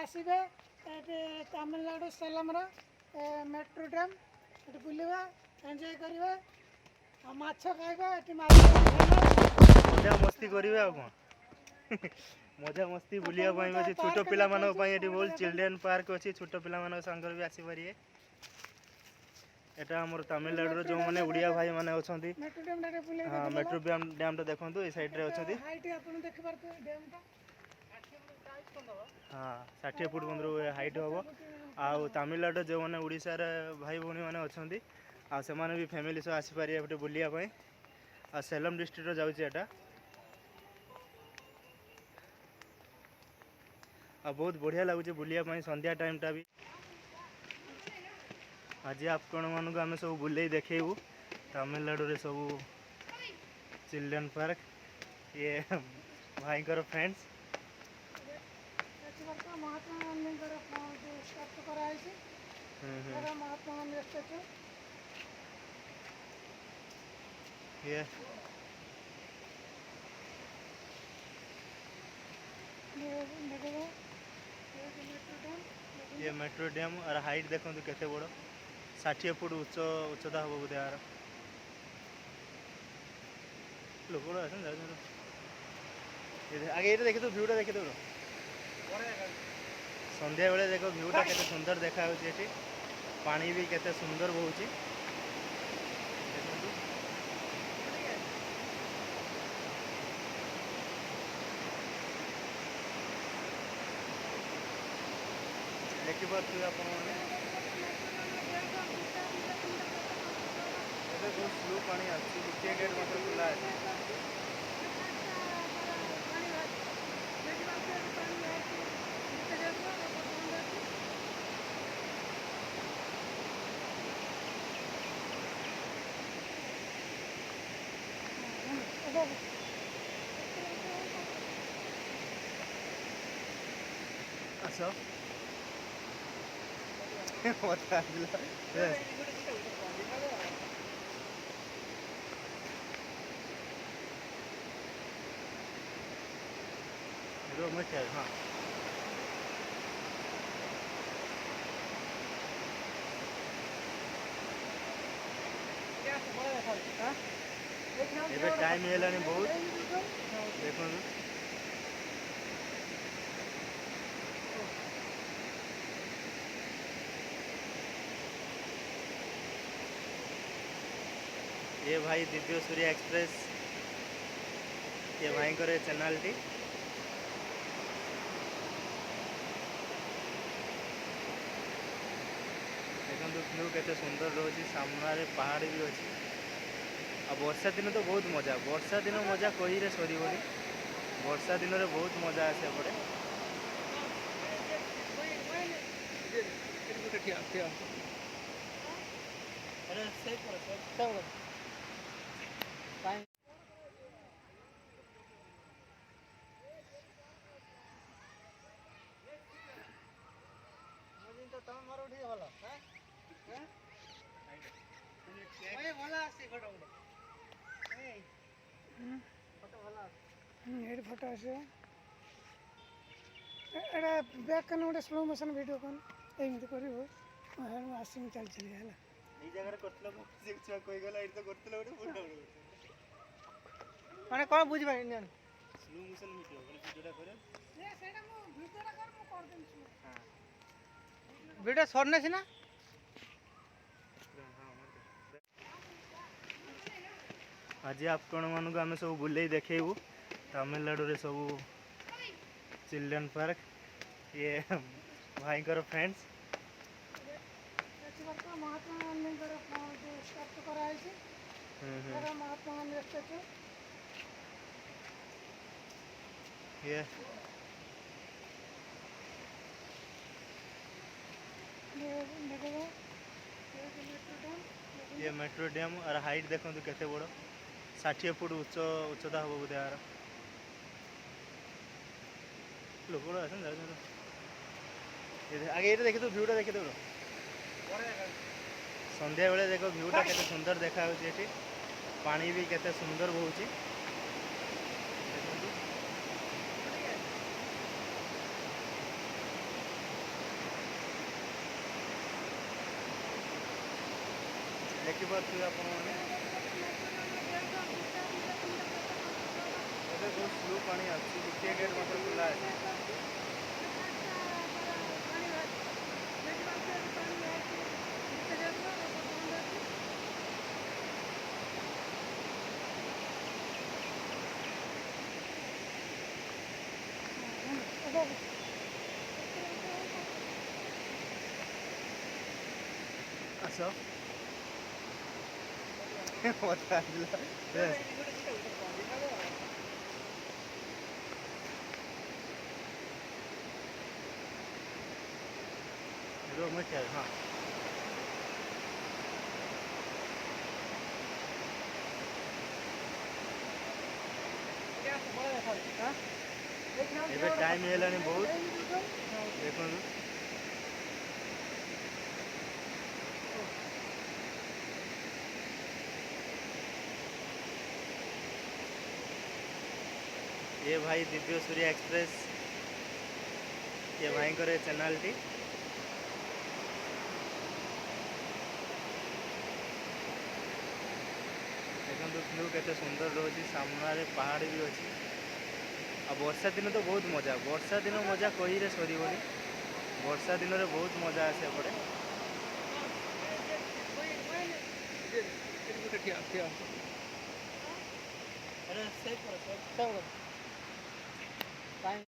आसबे Tamil Nadu Salem metro dam ये बुलवा enjoy करवा माछ खाइबा मजा मस्ती करिवे आ कोन मजा मस्ती बुलिया पई अछि छोटो पिला मानो पई एटी बोल चिल्ड्रन पार्क अछि छोटो पिला मानो संगर भी आसी परिए एटा हमर तमिलनाडु रो जो माने उड़िया भाई माने अछंती हां मेट्रो डैम तो देखंतु ए साइड रे अछंती हाइट अपन देख पारते डैम ता हाँ 60 फुट बंदर हाइट हम आउ तमिलनाडु जो मैंने ओडिशा रे भाई भौणी मैंने अच्छा आ से भी फैमिली सह आसीपारे गोटे बुलिया आ सेलम डिस्ट्रिक्ट जाऊँगी एटा आ बहुत बढ़िया लगुच बुलिया संध्या टाइम टा भी आज आपण मानक आम सब बुले देखू तमिलनाडु रे सब चिल्ड्रन पार्क ये भाई फ्रेंड्स महात्मा गांधी स्टार्ट कराई महात्मा गांधी स्टैचू ये मेट्रो डैम और हाइट देखो केते बड़ 60 फुट उच्चता हम बोधे यार लोक आगे ये देखी तो भ्यूटा देखी तो संध्या बेले देख भ्यूटा केते सुंदर देखा पानी भी केते सुंदर बहुची देखिए आपण बहुत स्लो पानी आगे गेट मतलब खुला है अच्छा हाँ टाइम है बहुत देखो ये भाई दिव्य सूर्य एक्सप्रेस ये भाई करे चैनल टी देखो व्यू केते सुंदर रोची सामने पहाड़ भी अच्छी आ वर्षा दिन तो बहुत मजा वर्षा दिन मजा कही रे सरी वर्षा दिन रे बहुत मजा आसे पड़े फोटो आसे बैक कन गोटे स्लो मोशन वीडियो कन एमती कर आसिंग चल चल है এই জায়গায় করতলো শিক্ষা কই গলা এটা করতলো ওটা ফটো মানে কোন বুঝি পাই না স্লো মোশন ভিডিও মানে ভিডিওটা করে সেটা মু ভিডিওটা কর মু कर দেছি हां ভিডিও সরনে ছিনা आज आपण मानक आम सब बुले देखू तमिलनाडु रे सब चिल्ड्रन पार्क ये भाई फ्रेंड्स महात्मा गांधी स्टार्ट कराई महात्मा गांधी स्टैचू ये मेट्रो डैम और हाइट देखो केते बड़ 60 फुट उच्चता हम बोधे यार लोक आगे ये देखी तो भ्यूटा देखी तो संध्या बेले देख भ्यूटा केते सुंदर देखा पानी भी केते सुंदर बहुची ଦେଖିପାରୁଥିବେ ଆପଣମାନେ ଏବେ ବହୁତ ସ୍ଲୋ ପାଣି ଆସୁଛି, ଗୋଟିଏ ଗେଟ୍ ମାତ୍ର ଖୋଲା ଅଛି। ଆସ କଥା ହଁ ଏବେ ଟାଇମ୍ ହେଇଗଲାଣି ବହୁତ, ଦେଖନ୍ତୁ ये भाई दिव्य सूर्य एक्सप्रेस, ये भाईଙ୍କର चैनलटी देखो व्यू केते सुंदर रोची, सामने पहाड़ भी अच्छी। आ वर्षा दिन तो बहुत मजा, वर्षा दिन मजा कही रे सरीबनी, वर्षा दिन रे बहुत मजा आसे पड़े।